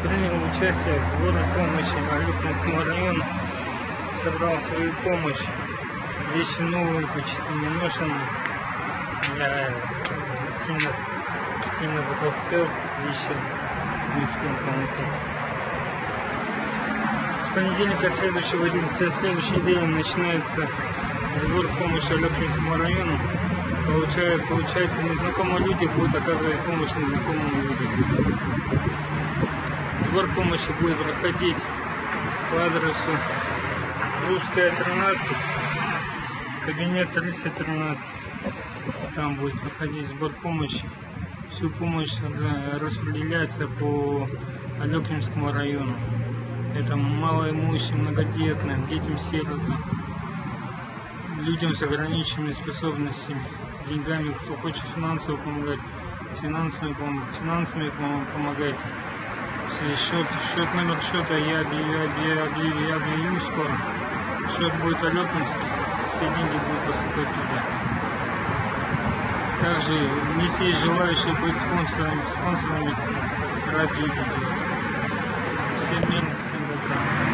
принял участие в сборе помощи Алюкинскому району, собрал свою помощь, вещи новые, почти не ношеные. Я сильно потолстел, вещи не успел поносить. С понедельника следующий день начинается сбор помощи Алюкинскому району. Получается, незнакомые люди будут оказывать помощь незнакомым людям. Сбор помощи будет проходить по адресу Русская 13, кабинет 313. Там будет проходить сбор помощи. Всю помощь распределяется по Алюкинскому району. Это малоимущим, многодетным, детям-сиротам, людям с ограниченными способностями, деньгами, кто хочет финансово помогать, финансами помогать. Номер счета я объявлю скоро. Счет будет Алюкинский, все деньги будут поступать туда. Также, если есть желающие быть спонсорами, рад видеть вас. Всем мира, всем добра.